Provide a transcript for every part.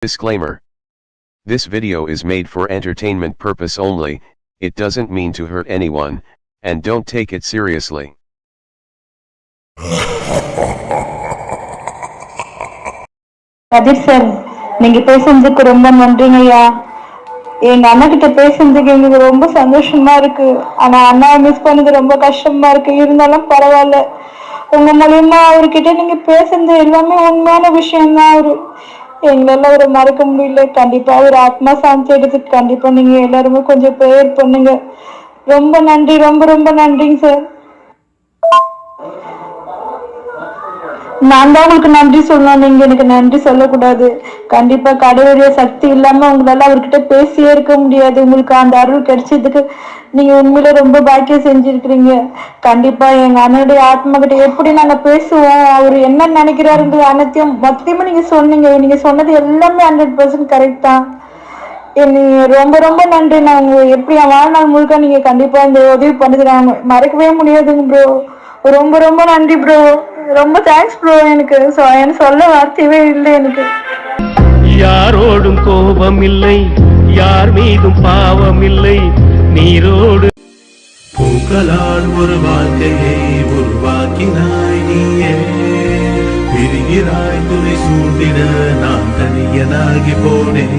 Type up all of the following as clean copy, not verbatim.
Disclaimer. This video is made for entertainment purpose only, it doesn't mean to hurt anyone, and don't take it seriously. Kathir sir, நீங்க பேசுனதுக்கு ரொம்ப நன்றிங்கய்யா. எங்க அண்ணா கிட்ட பேசுனதுக்கு எங்களுக்கு ரொம்ப சந்தோஷமா இருக்கு. ஆனா அண்ணாவை மிஸ் பண்ணது ரொம்ப கஷ்டமா இருக்கு. இருந்தாலும் பரவாயில்ல. உங்க மூலியமா அவர்கிட்ட நீங்க பேசுனது எல்லாமே உண்மையான விஷயம் தான். எங்களால அவரை மறக்க முடியல. கண்டிப்பா ஒரு ஆத்மா சாந்தி எடுத்துக்கு கண்டிப்பா நீங்க எல்லாருமே கொஞ்சம் ப்ரேயர் பண்ணுங்க. ரொம்ப நன்றி, ரொம்ப ரொம்ப நன்றிங்க சார். நான் தான் உங்களுக்கு நன்றி சொல்லணும், நீங்க எனக்கு நன்றி சொல்லக்கூடாது. கண்டிப்பா கடவுளுடைய சக்தி இல்லாம உங்களால அவர்கிட்ட பேசியே இருக்க முடியாது. உங்களுக்கு அந்த அருள் கிடைச்சதுக்கு நீங்க உண்மையில ரொம்ப பாக்கியம் செஞ்சிருக்கிறீங்க. கண்டிப்பா எங்க அண்ணனுடைய ஆத்மா கிட்ட எப்படி நாங்க பேசுவோம், அவர் என்ன நினைக்கிறாருன்ற அனைத்தையும் மொத்தமா நீங்க சொன்னீங்க. நீங்க சொன்னது எல்லாமே 100% கரெக்ட் தான். ரொம்ப ரொம்ப நன்றி. நான் எப்படி வாழ்நாள் முழுக்க நீங்க கண்டிப்பா இந்த உதவி பண்ணது நான் மறக்கவே முடியாதுங்க ப்ரோ. ரொம்ப ரொம்ப நன்றி ப்ரோ. ரொம்ப தேங்க்ஸ் ப்ரோ. எனக்கு சொல்ல வார்த்தையவே இல்லை. எனக்கு யாரோடும் கோபம் இல்லை, யார் மீதும் பாவம் இல்லை. நீரோடு பூக்களால் ஒரு வாழ்க்கையை உருவாக்கினாய் நீயே. பிரிகிறாய் துணை சூழ்ந்திட நான் தனியனாகி போனேன்.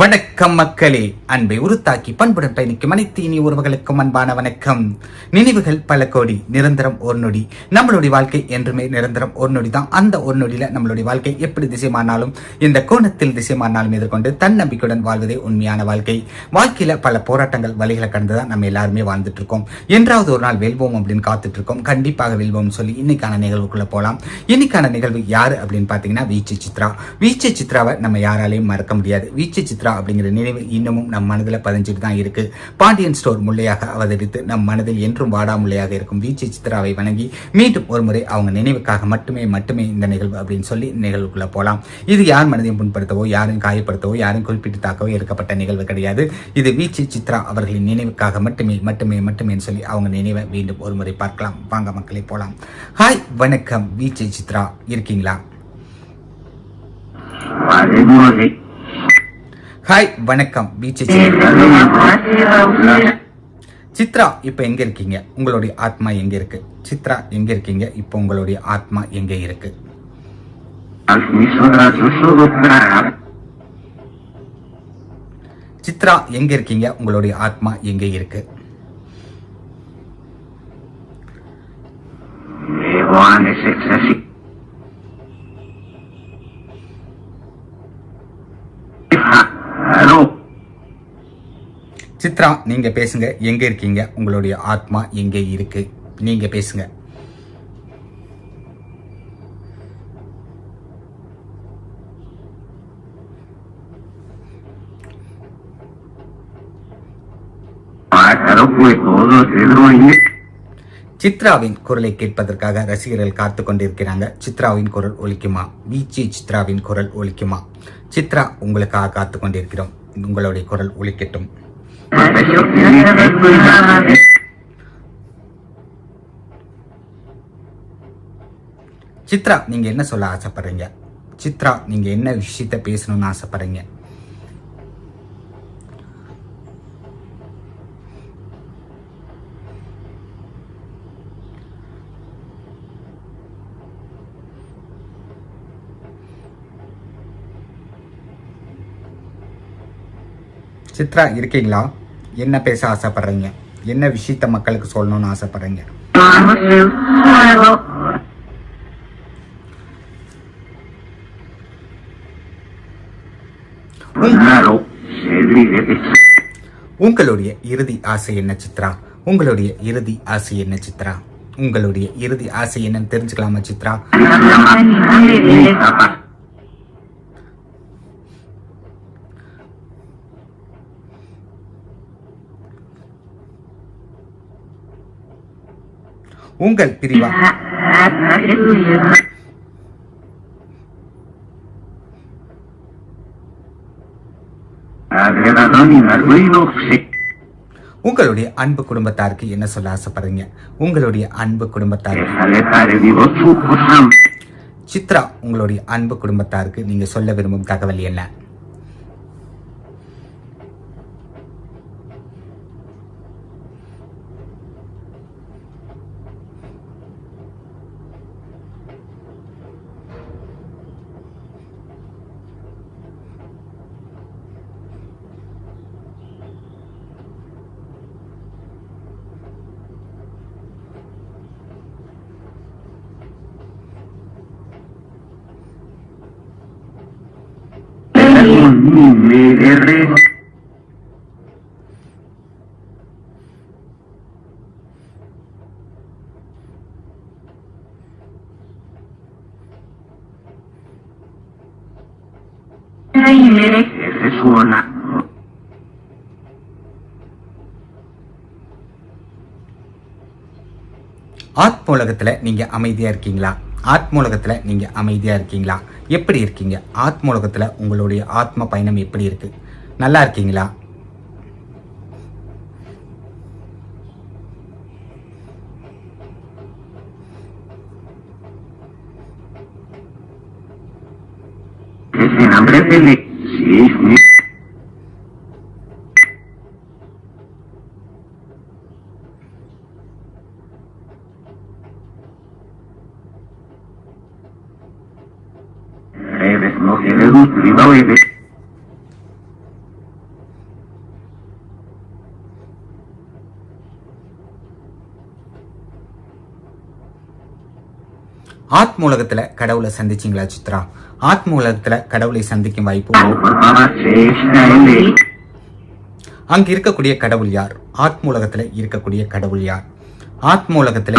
வணக்கம் மக்களே, அன்பை உருத்தாக்கி பண்புடன் பயணிக்கும் அனைத்து இனி உறவுகளுக்கும் அன்பான வணக்கம். நினைவுகள் பல கோடி, நிரந்தரம் ஒரு நொடி. நம்மளுடைய வாழ்க்கை என்றுமே நிரந்தரம் ஒரு நொடி தான். அந்த ஒரு நொடியில நம்மளுடைய வாழ்க்கை எப்படி திசைமானாலும், இந்த கோணத்தில் திசைமானாலும் எதிர்கொண்டு தன்னம்பிக்கையுடன் வாழ்வதே உண்மையான வாழ்க்கை. வாழ்க்கையில பல போராட்டங்கள் வழிகளை கடந்துதான் நம்ம எல்லாருமே வாழ்ந்துட்டு இருக்கோம். என்றாவது ஒரு நாள் வெல்வோம் அப்படின்னு காத்துட்டு இருக்கோம். கண்டிப்பாக வெல்வோம் சொல்லி இன்னைக்கான நிகழ்வுக்குள்ள போலாம். இன்னைக்கான நிகழ்வு யாரு அப்படின்னு பாத்தீங்கன்னா வீச்சு சித்ரா. வீச்சு சித்ராவை நம்ம யாராலையும் மறக்க முடியாது. வீச்சு சித்ரா அப்படிங்கிற நினைவு இன்னமும் நம் மனதில் பதிஞ்சிட்டு தான் இருக்கு. பாண்டியன் ஸ்டோர் முல்லையாக அவதரித்து நம் மனதில் என்றும் வாடாமுல்லையாக இருக்கும் வீச்சு சித்ராவை வணங்கி மீண்டும் ஒரு முறை அவங்க நினைவுக்காக மட்டுமே இந்த நிகழ்வு அப்படின்னு சொல்லி நிகழ்வுக்குள்ள போலாம். இது யார் மனதையும் புண்படுத்தவோ, யாரும் காயப்படுத்தவோ, யாரும் குறிப்பிட்டு தாக்கவோ எடுக்கப்பட்ட நிகழ்வு கிடையாது. இது வீச்சு சித்ரா அவர்களின் நினைவுக்காக மட்டுமே சொல்லி அவங்க நினைவை மீண்டும் ஒரு முறை பார்க்கலாம். வாங்க மக்களே போலாம். ஹாய், வணக்கம். வீச்சு சித்ரா இருக்கீங்களா? ஹாய், வணக்கம். வீச்சு சித்ரா, இப்ப எங்க இருக்கீங்க? உங்களுடைய ஆத்மா எங்க இருக்கு? சித்ரா எங்க இருக்கீங்க? இப்ப உங்களுடைய ஆத்மா எங்க இருக்கு? சித்ரா எங்க இருக்கீங்க? உங்களுடைய ஆத்மா எங்க இருக்கு? சித்ரா, நீங்க பேசுங்க. எங்க இருக்கீங்க? உங்களுடைய ஆத்மா எங்க இருக்கு? நீங்க பேசுங்க. சித்ராவின் குரலை கேட்பதற்காக ரசிகர்கள் காத்து கொண்டிருக்கிறாங்க. சித்ராவின் குரல் ஒலிக்குமா? வீச்சு சித்ராவின் குரல் ஒலிக்குமா? சித்ரா, உங்களுக்காக காத்து கொண்டிருக்கிறோம். உங்களுடைய குரல் ஒலிக்கட்டும். சித்ரா, நீங்க என்ன சொல்ல ஆசைப்படுறீங்க? சித்ரா, நீங்க என்ன விஷயத்த பேசணும்னு ஆசைப்படுறீங்க? சித்ரா இருக்கீங்களா? என்ன பேச ஆசைப்படுறீங்க? என்ன விஷயத்த மக்களுக்கு சொல்லணும்னு ஆசைப்படுறீங்க? உங்களுடைய இறுதி ஆசை என்ன சித்ரா? உங்களுடைய இறுதி ஆசை என்ன சித்ரா? உங்களுடைய இறுதி ஆசை என்னன்னு தெரிஞ்சுக்கலாமா சித்ரா? உங்கள் பிரிவா உங்களுடைய அன்பு குடும்பத்தாருக்கு என்ன சொல்ல ஆசைப்படுறீங்க? உங்களுடைய அன்பு குடும்பத்தாருக்கு சித்ரா, உங்களுடைய அன்பு குடும்பத்தாருக்கு நீங்க சொல்ல விரும்பும் தகவல் என்ன? ஆத்மோலகத்துல நீங்க அமைதியா இருக்கீங்களா? ஆத்மோலகத்துல நீங்க அமைதியா இருக்கீங்களா? எப்படி இருக்கீங்க? ஆத்மோலகத்துல உங்களுடைய ஆத்ம பயணம் எப்படி இருக்கு? நல்லா இருக்கீங்களா? ஆத்மூலகத்துல கடவுளை சந்திச்சீங்களா சித்ரா? ஆத்மூலகத்துல கடவுளை சந்திக்கும் வாய்ப்பு அங்க இருக்கக்கூடிய கடவுள் யார்? ஆத்மூலகத்துல இருக்கக்கூடிய கடவுள் யார்? ஆத்மூலகத்துல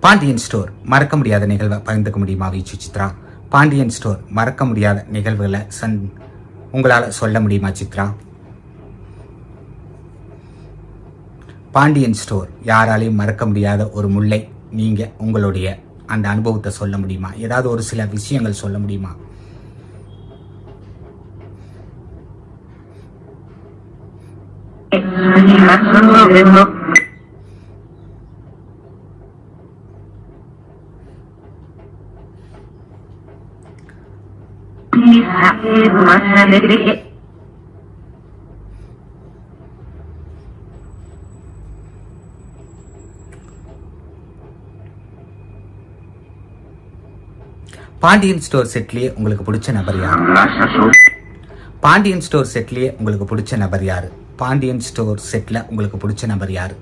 பாண்டியன் ஸ்டோர் மறக்க முடியாத நிகழ்வை பகிர்ந்துக்க முடியுமா வீச்சு சித்ரா? பாண்டியன் ஸ்டோர் மறக்க முடியாத நிகழ்வுகளை உங்களால சொல்ல முடியுமா சித்ரா? பாண்டியன் ஸ்டோர் யாராலையும் மறக்க முடியாத ஒரு முல்லை. நீங்க உங்களுடைய அந்த அனுபவத்தை சொல்ல முடியுமா? ஏதாவது ஒரு சில விஷயங்கள் சொல்ல முடியுமா? பாண்டியன் ஸ்டோர் செட்லயே உங்களுக்கு பிடிச்ச நபர் யாரு? பாண்டியன் ஸ்டோர் செட்லயே உங்களுக்கு பிடிச்ச நபர் யாரு? பாண்டியன் ஸ்டோர் செட்ல உங்களுக்கு பிடிச்ச நபர் யாரு?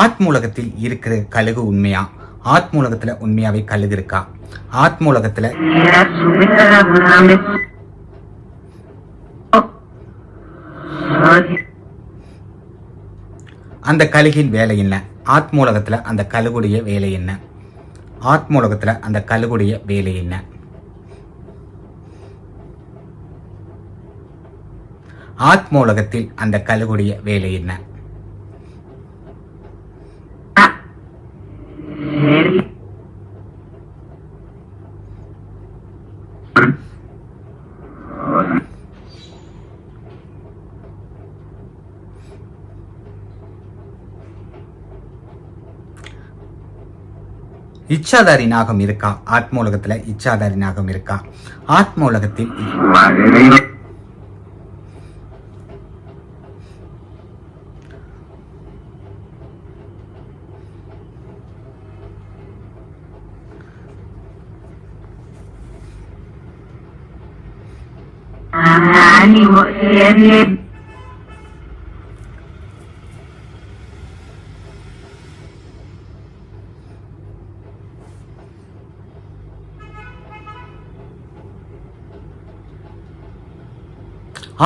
ஆத்மூலகத்தில் இருக்கிற கழுகு உண்மையா? ஆத்மூலகத்துல உண்மையாவே கழுகு இருக்கா? ஆத்மூலகத்துல அந்த கழுகின் வேலை என்ன? ஆத்மூலகத்துல அந்த கழுகுடைய வேலை என்ன? ஆத்மூலகத்துல அந்த கழுகுடைய வேலை என்ன? ஆத்மூலகத்தில் அந்த கழுகுடைய வேலை என்ன? இச்சாதாரி நாகம் இருக்கா? ஆத்மூலகத்துல இச்சாதாரி நாகம் இருக்கா? ஆத்மூலகத்தில்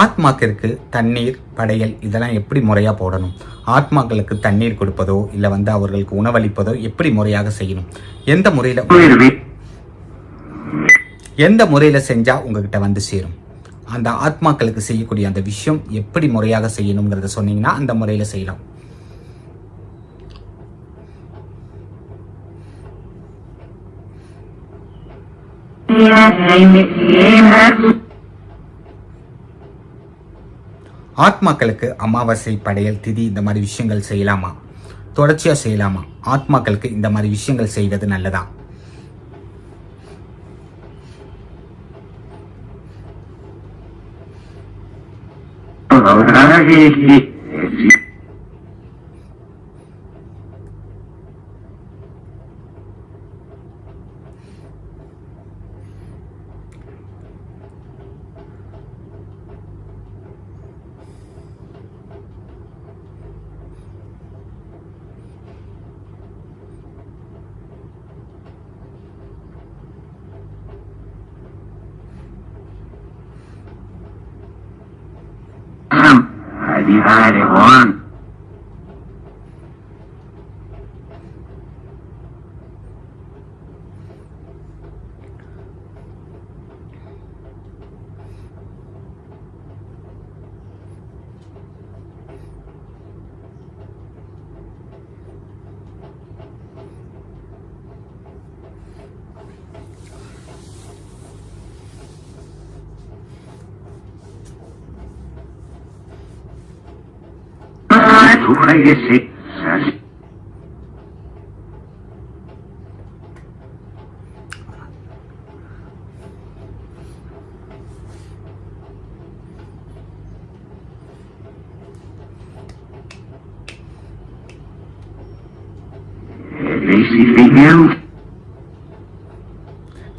ஆத்மாக்களுக்கு தண்ணீர் படையல் இதெல்லாம் எப்படி முறையா போடணும்? ஆத்மாக்களுக்கு தண்ணீர் கொடுப்பதோ இல்ல அவர்களுக்கு உணவளிப்பதோ எப்படி முறையாக செய்யணும்? எந்த முறையில செஞ்சா உங்ககிட்ட வந்து சேரும்? அந்த ஆத்மாக்களுக்கு செய்யக்கூடிய அந்த விஷயம் எப்படி முறையாக செய்யணுங்கிறத சொன்னீங்கன்னா அந்த முறையில செய்யலாம். ஆத்மாக்களுக்கு அமாவாசை, படையல், திதி இந்த மாதிரி விஷயங்கள் செய்யலாமா? தொடர்ச்சியா செய்யலாமா? ஆத்மாக்களுக்கு இந்த மாதிரி விஷயங்கள் செய்வது நல்லதா?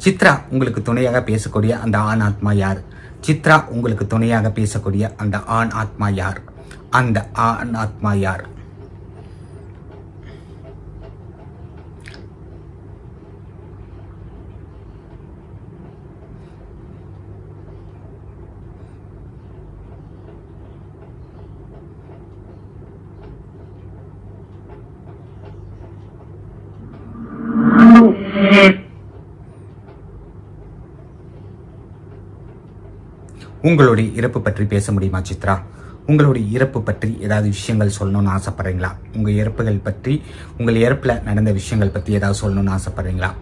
சித்ரா உங்களுக்கு துணையாக பேசக்கூடிய அந்த ஆண் ஆத்மா யார்? சித்ரா உங்களுக்கு துணையாக பேசக்கூடிய அந்த ஆண் ஆத்மா யார்? அந்த ஆண் ஆத்மா யார்? உங்களுடைய இறப்பு பற்றி பேச முடியுமா சித்ரா? உங்களுடைய இறப்பு பற்றி ஏதாவது விஷயங்கள் சொல்லணும்னு ஆசைப்படுறீங்களா? உங்க இறப்புகள் பற்றி, உங்கள் இறப்புல நடந்த விஷயங்கள் பற்றி ஏதாவது சொல்லணும்னு ஆசைப்படுறீங்களா?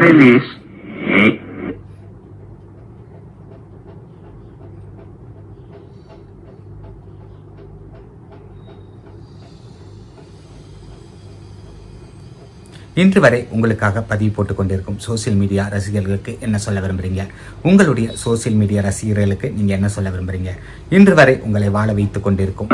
Release. இன்று வரை உங்களுக்காக பதிவு போட்டுக் கொண்டிருக்கும் சோசியல் மீடியா ரசிகர்களுக்கு என்ன சொல்ல விரும்புறீங்க? உங்களுடைய சோசியல் மீடியா ரசிகர்களுக்கு நீங்க என்ன சொல்ல விரும்புறீங்க? இன்று வரை உங்களை வாழ வைத்துக் கொண்டிருக்கும்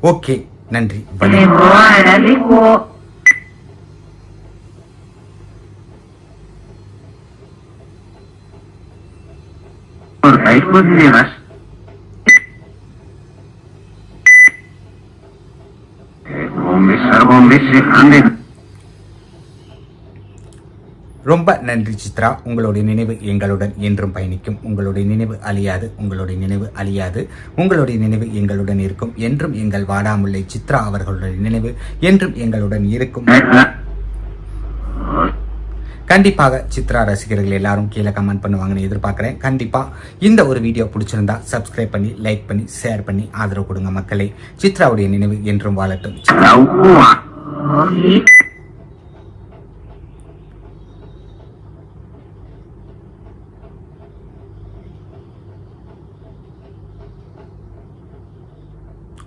ஓகே, நன்றி. ரொம்ப நன்றி சித்ரா. உங்களுடைய நினைவு எங்களுடன் என்றும் பயணிக்கும். உங்களுடைய நினைவு அழியாது, உங்களுடைய நினைவு அழியாது, உங்களுடைய நினைவு எங்களுடன் இருக்கும். என்றும் எங்கள் வாடாமுல்லை சித்ரா அவர்களுடைய நினைவு என்றும் எங்களுடன் இருக்கும். கண்டிப்பாக சித்ரா ரசிகர்கள் எல்லாரும் கீழே கமெண்ட் பண்ணுவாங்கன்னு எதிர்பார்க்குறேன். கண்டிப்பாக இந்த ஒரு வீடியோ பிடிச்சிருந்தா சப்ஸ்கிரைப் பண்ணி, லைக் பண்ணி, ஷேர் பண்ணி ஆதரவு கொடுங்க மக்களே. சித்ராவுடைய நினைவு என்றும் வாழட்டும்.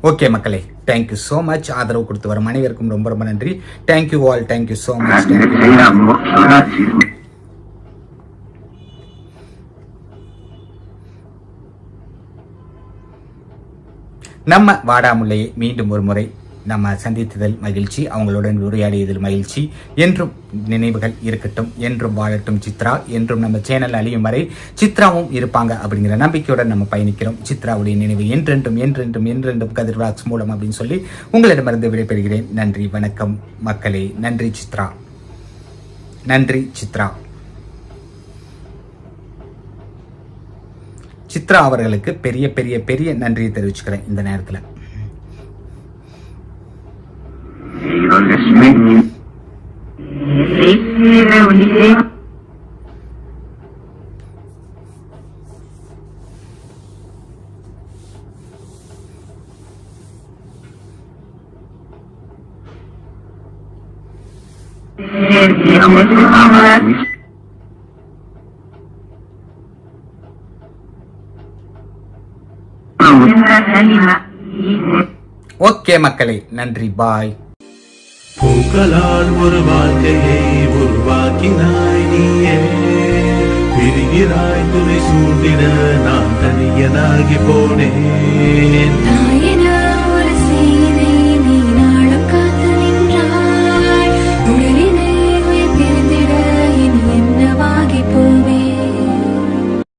ஓகே மக்களே, தேங்க்யூ ஸோ மச். ஆதரவு கொடுத்து வரும் அனைவருக்கும் ரொம்ப ரொம்ப நன்றி. Thank you all, thank you so much. நம்ம வாடாமுல்லையை மீண்டும் ஒரு முறை நம்ம சந்தித்ததில் மகிழ்ச்சி, அவங்களுடன் உரையாடியதில் மகிழ்ச்சி. என்றும் நினைவுகள் இருக்கட்டும், என்றும் வாழட்டும் சித்ரா. என்றும் நம்ம சேனல் அழியும் வரை சித்ராவும் இருப்பாங்க அப்படிங்கிற நம்பிக்கையுடன் நம்ம பயணிக்கிறோம். சித்ராவுடைய நினைவு என்றென்றும் என்றென்றும் என்றென்றும் கதிர் விளாக்ஸ் மூலம் அப்படின்னு சொல்லி உங்களிடமிருந்து விடைபெறுகிறேன். நன்றி, வணக்கம் மக்களே. நன்றி சித்ரா, நன்றி சித்ரா. சித்ரா அவர்களுக்கு பெரிய பெரிய பெரிய நன்றியை தெரிவிச்சுக்கிறேன் இந்த நேரத்தில். ஓகே மக்களே, நன்றி, பாய். பூக்களால் ஒரு வாழ்க்கையை உருவாக்கினாய் நீயே, பிரிகிறாய் துணை சூட்டிட நான் தனியனாகி போனேன்.